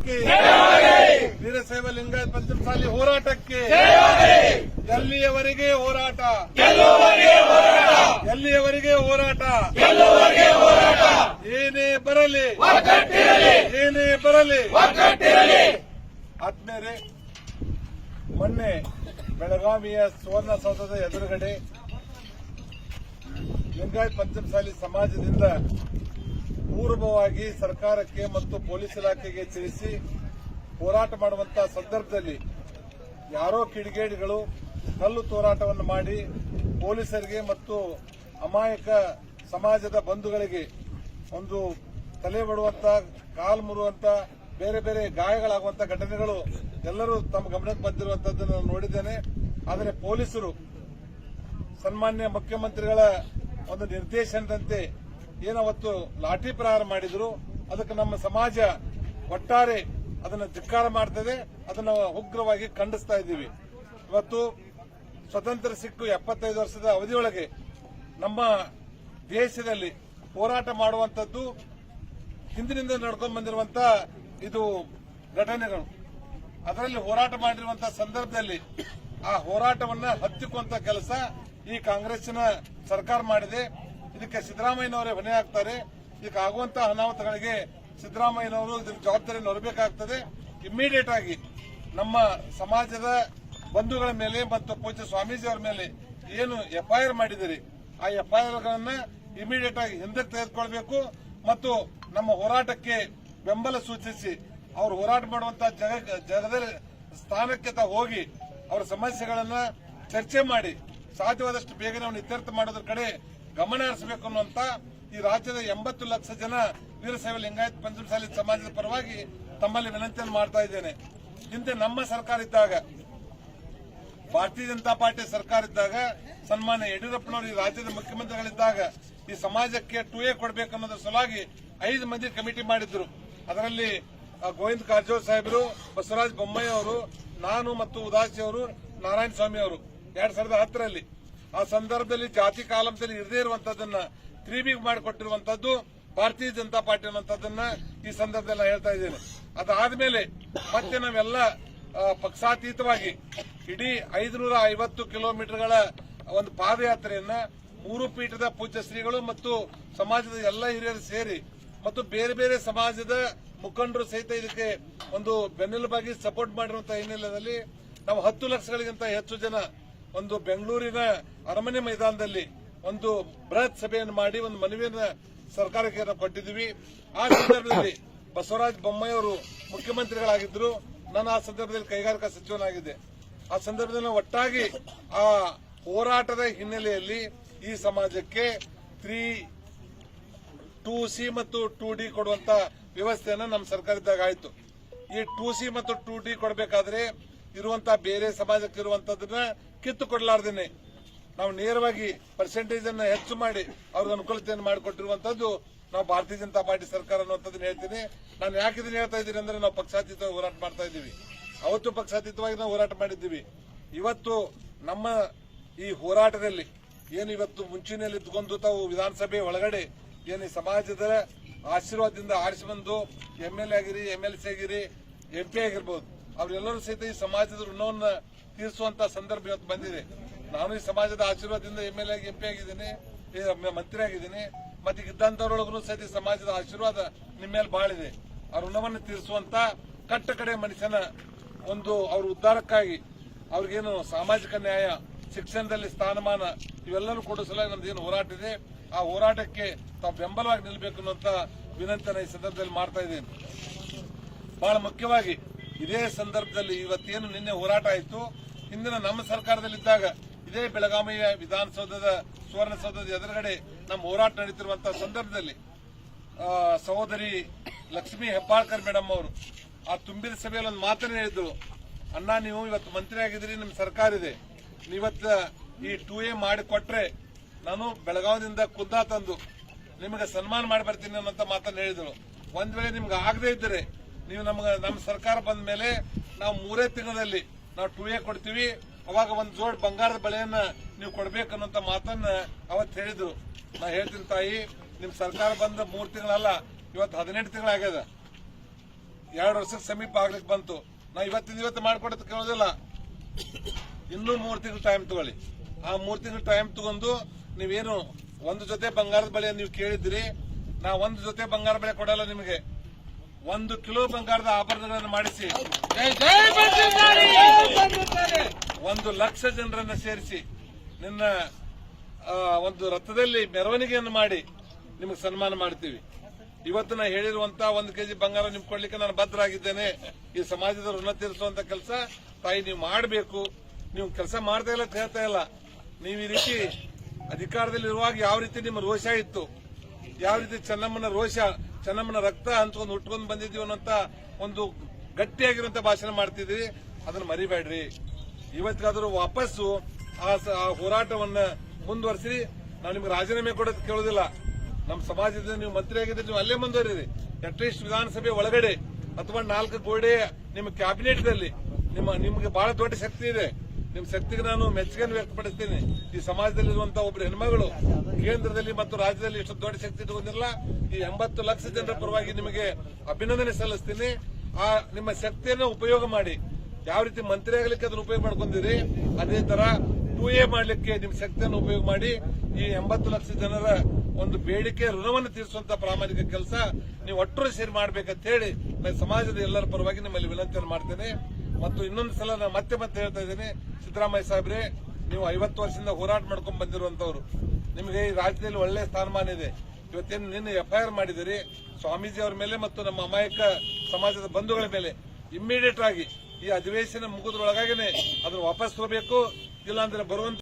ಹೋರಾಟಕ್ಕೆ ವೀರಶೈವ ಲಿಂಗಾಯತ ಪಂಚಮಸಾಲಿ ಹೋರಾಟಕ್ಕೆ ಎಲ್ಲಿಯವರೆಗೆ ಹೋರಾಟ ಎಲ್ಲಿಯವರೆಗೆ ಹೋರಾಟ ಏನೇ ಬರಲಿ ಏನೇ ಬರಲಿ ಆದ್ಮೇಲೆ ಮೊನ್ನೆ ಬೆಳಗಾವಿಯ ಸುವರ್ಣಸೌಧದ ಎದುರುಗಡೆ ಲಿಂಗಾಯತ ಪಂಚಮಸಾಲಿ ಸಮಾಜದಿಂದ ಪೂರ್ವವಾಗಿ ಸರ್ಕಾರಕ್ಕೆ ಮತ್ತು ಪೊಲೀಸ್ ಇಲಾಖೆಗೆ ತಿಳಿಸಿ ಹೋರಾಟ ಮಾಡುವಂತಹ ಸಂದರ್ಭದಲ್ಲಿ ಯಾರೋ ಕಿಡಿಗೇಡಿಗಳು ಕಲ್ಲು ತೂರಾಟವನ್ನು ಮಾಡಿ ಪೊಲೀಸರಿಗೆ ಮತ್ತು ಅಮಾಯಕ ಸಮಾಜದ ಬಂಧುಗಳಿಗೆ ಒಂದು ತಲೆ ಬಡುವಂತ ಕಾಲು ಮುರುವಂತ ಬೇರೆ ಬೇರೆ ಗಾಯಗಳಾಗುವಂತ ಘಟನೆಗಳು ಎಲ್ಲರೂ ತಮ್ಮ ಗಮನಕ್ಕೆ ಬಂದಿರುವಂತದ್ದನ್ನು ನಾನು ನೋಡಿದ್ದೇನೆ. ಆದರೆ ಪೊಲೀಸರು ಸನ್ಮಾನ್ಯ ಮುಖ್ಯಮಂತ್ರಿಗಳ ಒಂದು ನಿರ್ದೇಶನದಂತೆ ಏನವತ್ತು ಲಾಠಿ ಪ್ರಹಾರ ಮಾಡಿದ್ರು, ಅದಕ್ಕೆ ನಮ್ಮ ಸಮಾಜ ಒಟ್ಟಾರೆ ಅದನ್ನು ಧಿಕ್ಕಾರ ಮಾಡ್ತದೆ, ಅದನ್ನು ಉಗ್ರವಾಗಿ ಖಂಡಿಸ್ತಾ ಇದ್ದೀವಿ. ಇವತ್ತು ಸ್ವತಂತ್ರ ಸಿಕ್ಕು 75 ವರ್ಷದ ಅವಧಿಯೊಳಗೆ ನಮ್ಮ ದೇಶದಲ್ಲಿ ಹೋರಾಟ ಮಾಡುವಂತದ್ದು ಹಿಂದಿನಿಂದ ನಡ್ಕೊಂಡು ಬಂದಿರುವಂತ ಇದು ಘಟನೆಗಳು. ಅದರಲ್ಲಿ ಹೋರಾಟ ಮಾಡಿರುವಂತಹ ಸಂದರ್ಭದಲ್ಲಿ ಆ ಹೋರಾಟವನ್ನ ಹತ್ತಿಕ್ಕುವಂತ ಕೆಲಸ ಈ ಕಾಂಗ್ರೆಸ್ಸಿನ ಸರ್ಕಾರ ಮಾಡಿದೆ. ಇದಕ್ಕೆ ಸಿದ್ದರಾಮಯ್ಯನವರೇ ಹೊಣೆ ಹಾಕ್ತಾರೆ. ಇದಕ್ಕೆ ಆಗುವಂತಹ ಅನಾಹುತಗಳಿಗೆ ಸಿದ್ದರಾಮಯ್ಯನವರು ಇದರ ಜವಾಬ್ದಾರಿಯನ್ನು ಹೊರಬೇಕಾಗ್ತದೆ. ಇಮ್ಮಿಡಿಯೇಟ್ ಆಗಿ ನಮ್ಮ ಸಮಾಜದ ಬಂಧುಗಳ ಮೇಲೆ ಮತ್ತು ಪೂಜ್ಯ ಸ್ವಾಮೀಜಿ ಅವರ ಮೇಲೆ ಏನು ಎಫ್ಐಆರ್ ಮಾಡಿದಿರಿ ಆ ಎಫ್ಐಆರ್ಗಳನ್ನ ಇಮಿಡಿಯೇಟ್ ಆಗಿ ಹಿಂದಕ್ಕೆ ತೆಗೆದುಕೊಳ್ಬೇಕು ಮತ್ತು ನಮ್ಮ ಹೋರಾಟಕ್ಕೆ ಬೆಂಬಲ ಸೂಚಿಸಿ ಅವರು ಹೋರಾಟ ಮಾಡುವಂತಹ ಜಗದ ಸ್ಥಾನಕ್ಕೆ ಹೋಗಿ ಅವರ ಸಮಸ್ಯೆಗಳನ್ನ ಚರ್ಚೆ ಮಾಡಿ ಸಾಧ್ಯವಾದಷ್ಟು ಬೇಗನೆ ಅವನು ಇತ್ಯರ್ಥ ಮಾಡೋದ್ರ ಕಡೆ ಗಮನ ಹರಿಸಬೇಕು ಅನ್ನುವಂತ ಈ ರಾಜ್ಯದ 80 ಲಕ್ಷ ಜನ ವೀರಶೈವ ಲಿಂಗಾಯತ ಪಂಚಮಸಾಲಿ ಸಮಾಜದ ಪರವಾಗಿ ತಮ್ಮಲ್ಲಿ ವಿನಂತಿಯನ್ನು ಮಾಡ್ತಾ ಇದ್ದೇನೆ. ಹಿಂದೆ ನಮ್ಮ ಸರ್ಕಾರ ಇದ್ದಾಗ, ಭಾರತೀಯ ಜನತಾ ಪಾರ್ಟಿ ಸರ್ಕಾರ ಇದ್ದಾಗ, ಸನ್ಮಾನ್ಯ ಯಡಿಯೂರಪ್ಪನವರು ಈ ರಾಜ್ಯದ ಮುಖ್ಯಮಂತ್ರಿಗಳಿದ್ದಾಗ ಈ ಸಮಾಜಕ್ಕೆ 2A ಕೊಡಬೇಕು ಅನ್ನೋದ್ರ ಸಲುವಾಗಿ 5 ಮಂದಿ ಕಮಿಟಿ ಮಾಡಿದ್ರು. ಅದರಲ್ಲಿ ಗೋವಿಂದ ಕಾರಜೋಳ ಸಾಹೇಬರು, ಬಸವರಾಜ ಬೊಮ್ಮಾಯಿ ಅವರು, ನಾನು ಮತ್ತು ಉದಾಸಿ ಅವರು, ನಾರಾಯಣ ಸ್ವಾಮಿ ಅವರು 2010ರಲ್ಲಿ ಆ ಸಂದರ್ಭದಲ್ಲಿ ಜಾತಿ ಕಾಲಂದಲ್ಲಿ ಇರದೇ ಇರುವಂತದ್ದನ್ನ 3B ಮಾಡಿಕೊಟ್ಟಿರುವಂತದ್ದು ಭಾರತೀಯ ಜನತಾ ಪಾರ್ಟಿ ಅನ್ನುವಂಥದ್ದನ್ನ ಈ ಸಂದರ್ಭದಲ್ಲಿ ಹೇಳ್ತಾ ಇದ್ದೇನೆ. ಅದಾದ್ಮೇಲೆ ಮತ್ತೆ ನಾವೆಲ್ಲ ಪಕ್ಷಾತೀತವಾಗಿ ಇಡೀ 550 ಕಿಲೋಮೀಟರ್ಗಳ ಒಂದು ಪಾದಯಾತ್ರೆಯನ್ನ 3 ಪೀಠದ ಪೂಜ್ಯ ಶ್ರೀಗಳು ಮತ್ತು ಸಮಾಜದ ಎಲ್ಲ ಹಿರಿಯರು ಸೇರಿ ಮತ್ತು ಬೇರೆ ಬೇರೆ ಸಮಾಜದ ಮುಖಂಡರು ಸಹಿತ ಇದಕ್ಕೆ ಒಂದು ಬೆನ್ನೆಲುಬಾಗಿ ಸಪೋರ್ಟ್ ಮಾಡಿರುವಂತಹ ಹಿನ್ನೆಲೆಯಲ್ಲಿ ನಾವು 10 ಲಕ್ಷಗಳಿಗಿಂತ ಹೆಚ್ಚು ಜನ ಒಂದು ಬೆಂಗಳೂರಿನ ಅರಮನೆ ಮೈದಾನದಲ್ಲಿ ಒಂದು ಬೃಹತ್ ಸಭೆಯನ್ನು ಮಾಡಿ ಒಂದು ಮನವಿಯನ್ನ ಸರ್ಕಾರಕ್ಕೆ ಕೊಟ್ಟಿದ್ದೀವಿ. ಆ ಸಂದರ್ಭದಲ್ಲಿ ಬಸವರಾಜ ಬೊಮ್ಮಾಯಿ ಅವರು ಮುಖ್ಯಮಂತ್ರಿಗಳಾಗಿದ್ದರು, ನಾನು ಆ ಸಂದರ್ಭದಲ್ಲಿ ಕೈಗಾರಿಕಾ ಸಚಿವನಾಗಿದ್ದೆ. ಆ ಸಂದರ್ಭದಲ್ಲಿ ಒಟ್ಟಾಗಿ ಆ ಹೋರಾಟದ ಹಿನ್ನೆಲೆಯಲ್ಲಿ ಈ ಸಮಾಜಕ್ಕೆ 2C ಮತ್ತು 2D ಕೊಡುವಂತ ವ್ಯವಸ್ಥೆಯನ್ನ ನಮ್ಮ ಸರ್ಕಾರದಾಗ ಆಯಿತು. ಈ 2C ಮತ್ತು 2D ಕೊಡಬೇಕಾದ್ರೆ ಇರುವಂತಹ ಬೇರೆ ಸಮಾಜಕ್ಕೆ ಇರುವಂತದನ್ನ ಕಿತ್ತು ಕೊಡಲಾರ್ದೇನೆ ನಾವು ನೇರವಾಗಿ ಪರ್ಸೆಂಟೇಜ್ ಅನ್ನ ಹೆಚ್ಚು ಮಾಡಿ ಅವ್ರಿಗೆ ಅನುಕೂಲತೆಯನ್ನು ಮಾಡಿಕೊಟ್ಟಿರುವಂತದ್ದು ನಾವು ಭಾರತೀಯ ಜನತಾ ಪಾರ್ಟಿ ಸರ್ಕಾರ ಅನ್ನುವಂಥದ್ದನ್ನ ಹೇಳ್ತೀನಿ. ನಾನು ಯಾಕೆ ಇದನ್ನ ಹೇಳ್ತಾ ಇದ್ದೀನಿ ಅಂದ್ರೆ ನಾವು ಪಕ್ಷಾತೀತವಾಗಿ ಹೋರಾಟ ಮಾಡ್ತಾ ಇದ್ದೀವಿ. ಅವತ್ತು ಪಕ್ಷಾತೀತವಾಗಿ ನಾವು ಹೋರಾಟ ಮಾಡಿದ್ದೀವಿ. ಇವತ್ತು ನಮ್ಮ ಈ ಹೋರಾಟದಲ್ಲಿ ಏನು ಇವತ್ತು ಮುಂಚೂಣಿಯಲ್ಲಿ ಇದ್ಕೊಂಡು ತಾವು ವಿಧಾನಸಭೆ ಒಳಗಡೆ ಏನು ಸಮಾಜದ ಆಶೀರ್ವಾದದಿಂದ ಆರಿಸಿ ಬಂದು MLA ಆಗಿರಿ, MLC ಆಗಿರಿ, MP ಆಗಿರ್ಬೋದು, ಅವರೆಲ್ಲರೂ ಸಹಿತ ಈ ಸಮಾಜದ ಋಣವನ್ನು ತೀರಿಸುವಂತಹ ಸಂದರ್ಭ ಇವತ್ತು ಬಂದಿದೆ. ನಾನು ಈ ಸಮಾಜದ ಆಶೀರ್ವಾದದಿಂದ MLA ಆಗಿ MP ಆಗಿದ್ದೀನಿ, ಮಂತ್ರಿ ಆಗಿದ್ದೀನಿ. ಮತ್ತೆ ಇದ್ದಂತವರೊಳಗೂ ಸಹಿತ ಸಮಾಜದ ಆಶೀರ್ವಾದ ನಿಮ್ಮ ಮೇಲೆ ಬಹಳ ಇದೆ. ಆ ಋಣವನ್ನು ತೀರಿಸುವಂತ ಕಟ್ಟ ಕಡೆ ಮನುಷ್ಯನ ಒಂದು ಅವ್ರ ಉದ್ಧಾರಕ್ಕಾಗಿ ಅವ್ರಿಗೇನು ಸಾಮಾಜಿಕ ನ್ಯಾಯ, ಶಿಕ್ಷಣದಲ್ಲಿ ಸ್ಥಾನಮಾನ ಇವೆಲ್ಲರೂ ಕೊಡೋ ಸಲುವಾಗಿ ನಮ್ದು ಏನು ಹೋರಾಟ ಇದೆ ಆ ಹೋರಾಟಕ್ಕೆ ತಾವು ಬೆಂಬಲವಾಗಿ ನಿಲ್ಲಬೇಕು ಅನ್ನುವಂತ ವಿನಂತಿಯನ್ನು ಈ ಸಂದರ್ಭದಲ್ಲಿ ಮಾಡ್ತಾ ಇದ್ದೇನೆ. ಬಹಳ ಮುಖ್ಯವಾಗಿ ಇದೇ ಸಂದರ್ಭದಲ್ಲಿ ಇವತ್ತೇನು ನಿನ್ನೆ ಹೋರಾಟ ಆಯಿತು, ಹಿಂದಿನ ನಮ್ಮ ಸರ್ಕಾರದಲ್ಲಿದ್ದಾಗ ಇದೇ ಬೆಳಗಾವಿಯ ವಿಧಾನಸೌಧದ ಸುವರ್ಣಸೌಧದ ಎದುರುಗಡೆ ನಮ್ಮ ಹೋರಾಟ ನಡೀತಿರುವಂತಹ ಸಂದರ್ಭದಲ್ಲಿ ಸಹೋದರಿ ಲಕ್ಷ್ಮೀ ಹೆಬ್ಬಾಳ್ಕರ್ ಮೇಡಮ್ ಅವರು ಆ ತುಂಬಿದ ಸಭೆಯಲ್ಲಿ ಒಂದು ಮಾತನ್ನು ಹೇಳಿದ್ರು, ಅಣ್ಣ ನೀವು ಇವತ್ತು ಮಂತ್ರಿ ಆಗಿದ್ರಿ, ನಿಮ್ ಸರ್ಕಾರ ಇದೆ, ನೀವತ್ತು ಈ 2A ಮಾಡಿ ಕೊಟ್ರೆ ನಾನು ಬೆಳಗಾವಿಯಿಂದ ಕುಂದಾ ತಂದು ನಿಮಗೆ ಸನ್ಮಾನ ಮಾಡಿ ಬರ್ತೀನಿ ಅನ್ನೋಂತ ಮಾತನ್ನು ಹೇಳಿದ್ರು. ಒಂದ್ ವೇಳೆ ನಿಮ್ಗೆ ಆಗದೆ ಇದ್ದರೆ ನೀವು ನಮ್ಮ ಸರ್ಕಾರ ಬಂದ ಮೇಲೆ ನಾವು 3 ತಿಂಗಳಲ್ಲಿ ನಾವು 2A ಕೊಡ್ತೀವಿ, ಅವಾಗ ಒಂದು ಜೋಡ್ ಬಂಗಾರದ ಬಳೆಯನ್ನ ನೀವು ಕೊಡ್ಬೇಕನ್ನೋಂತ ಮಾತನ್ನ ಅವತ್ತು ಹೇಳಿದ್ರು. ನಾ ಹೇಳ್ತೀನಿ ತಾಯಿ, ನಿಮ್ ಸರ್ಕಾರ ಬಂದ 3 ತಿಂಗಳಲ್ಲ, ಇವತ್ತು 18 ತಿಂಗಳಾಗ್ಯದ. 2 ವರ್ಷಕ್ಕೆ ಸಮೀಪ ಆಗ್ಲಿಕ್ಕೆ ಬಂತು. ನಾ ಇವತ್ತು ಮಾಡ್ಕೊಡೋದು ಕೇಳೋದಿಲ್ಲ. ಇನ್ನೂ 3 ತಿಂಗಳು ಟೈಮ್ ತಗೊಳ್ಳಿ. ಆ 3 ತಿಂಗಳು ಟೈಮ್ ತಗೊಂಡು ನೀವೇನು 1 ಜೊತೆ ಬಂಗಾರದ ಬಳೆ ನೀವು ಕೇಳಿದ್ರಿ. ನಾ 1 ಜೊತೆ ಬಂಗಾರ ಬಳೆ ಕೊಡಲ್ಲ ನಿಮಗೆ. 1 ಕಿಲೋ ಬಂಗಾರದ ಆಭರಣಗಳನ್ನು ಮಾಡಿಸಿ 1 ಲಕ್ಷ ಜನರನ್ನ ಸೇರಿಸಿ ನಿನ್ನ ಒಂದು ರಥದಲ್ಲಿ ಮೆರವಣಿಗೆಯನ್ನು ಮಾಡಿ ನಿಮಗೆ ಸನ್ಮಾನ ಮಾಡ್ತೀವಿ. ಇವತ್ತು ನಾ ಹೇಳಿರುವಂತ 1 ಕೆಜಿ ಬಂಗಾರ ನಿಮ್ಗೆ ಕೊಡ್ಲಿಕ್ಕೆ ನಾನು ಬದ್ಧರಾಗಿದ್ದೇನೆ. ಈ ಸಮಾಜದ ಋಣ ತೀರಿಸುವಂತ ಕೆಲಸ ತಾಯಿ ನೀವು ಮಾಡಬೇಕು. ನೀವು ಕೆಲಸ ಮಾಡ್ತಾ ಇಲ್ಲ ಅಂತ ಹೇಳ್ತಾ ಇಲ್ಲ. ನೀವು ಈ ರೀತಿ ಅಧಿಕಾರದಲ್ಲಿರುವಾಗ ಯಾವ ರೀತಿ ನಿಮ್ಮ ರೋಷ ಇತ್ತು, ಯಾವ ರೀತಿ ಚೆನ್ನಮ್ಮನ ರಕ್ತ ಹಂಚ್ಕೊಂಡು ಉಟ್ಕೊಂಡು ಬಂದಿದ್ದೀವಿ ಅನ್ನೋಂತ ಒಂದು ಗಟ್ಟಿಯಾಗಿರುವಂತ ಭಾಷಣ ಮಾಡ್ತಿದ್ರಿ. ಅದನ್ನ ಮರಿಬೇಡ್ರಿ. ಇವತ್ತಿಗಾದ್ರೂ ವಾಪಸ್ಸು ಆ ಹೋರಾಟವನ್ನ ಮುಂದುವರಿಸಿ. ನಾವು ನಿಮ್ಗೆ ರಾಜೀನಾಮೆ ಕೊಡೋದು ಕೇಳೋದಿಲ್ಲ. ನಮ್ಮ ಸಮಾಜದಿಂದ ನೀವು ಮಂತ್ರಿ ಆಗಿದ್ರೆ ನೀವು ಅಲ್ಲೇ ಮುಂದುವರಿರಿ. ಅಟ್ಲೀಸ್ಟ್ ವಿಧಾನಸಭೆ ಒಳಗಡೆ ಅಥವಾ 4 ಗೋಡೆ ನಿಮ್ಮ ಕ್ಯಾಬಿನೆಟ್ದಲ್ಲಿ ನಿಮಗೆ ಬಹಳ ದೊಡ್ಡ ಶಕ್ತಿ ಇದೆ. ನಿಮ್ಮ ಶಕ್ತಿಗೆ ನಾನು ಮೆಚ್ಚುಗೆಯನ್ನು ವ್ಯಕ್ತಪಡಿಸ್ತೀನಿ. ಈ ಸಮಾಜದಲ್ಲಿರುವಂತಹ ಒಬ್ಬರು ಹೆಣ್ಮಗಳು ಕೇಂದ್ರದಲ್ಲಿ ಮತ್ತು ರಾಜ್ಯದಲ್ಲಿ ಎಷ್ಟು ದೊಡ್ಡ ಶಕ್ತಿ ಇಟ್ಟುಕೊಂಡಿಲ್ಲ. ಈ 80 ಲಕ್ಷ ಜನರ ಪರವಾಗಿ ನಿಮಗೆ ಅಭಿನಂದನೆ ಸಲ್ಲಿಸ್ತೀನಿ. ಆ ನಿಮ್ಮ ಶಕ್ತಿಯನ್ನು ಉಪಯೋಗ ಮಾಡಿ. ಯಾವ ರೀತಿ ಮಂತ್ರಿ ಆಗಲಿಕ್ಕೆ ಅದನ್ನು ಉಪಯೋಗ ಮಾಡ್ಕೊಂಡಿರಿ, ಅದೇ ತರ 2A ಮಾಡಲಿಕ್ಕೆ ನಿಮ್ಮ ಶಕ್ತಿಯನ್ನು ಉಪಯೋಗ ಮಾಡಿ ಈ 80 ಲಕ್ಷ ಜನರ ಒಂದು ಬೇಡಿಕೆ ಋಣವನ್ನು ತೀರಿಸುವಂತ ಪ್ರಾಮಾಣಿಕ ಕೆಲಸ ನೀವು ಒಟ್ಟರು ಸೇರಿ ಮಾಡ್ಬೇಕಂತ ಹೇಳಿ ನಾನು ಸಮಾಜದ ಎಲ್ಲರ ಪರವಾಗಿ ನಿಮ್ಮಲ್ಲಿ ವಿನಂತಿಯನ್ನು ಮಾಡ್ತೇನೆ. ಮತ್ತು ಇನ್ನೊಂದು ಸಲ ನಾನು ಮತ್ತೆ ಹೇಳ್ತಾ ಇದ್ದೇನೆ, ಸಿದ್ದರಾಮಯ್ಯ ಸಾಹೇಬ್ರೆ, ನೀವು 50 ವರ್ಷದಿಂದ ಹೋರಾಟ ಮಾಡ್ಕೊಂಡು ಬಂದಿರುವಂತವ್ರು. ನಿಮಗೆ ಈ ರಾಜ್ಯದಲ್ಲಿ ಒಳ್ಳೆ ಸ್ಥಾನಮಾನ ಇದೆ. ಇವತ್ತೇನು ನಿನ್ನೆ FIR ಮಾಡಿದಿರಿ ಸ್ವಾಮೀಜಿ ಅವರ ಮೇಲೆ ಮತ್ತು ನಮ್ಮ ಅಮಾಯಕ ಸಮಾಜದ ಬಂಧುಗಳ ಮೇಲೆ. ಇಮ್ಮಿಡಿಯೇಟ್ ಆಗಿ ಈ ಅಧಿವೇಶನ ಮುಗಿದ್ರೊಳಗಾಗಿನೇ ಅದನ್ನು ವಾಪಸ್ ತಗೋಬೇಕು. ಇಲ್ಲಾಂದ್ರೆ ಬರುವಂತ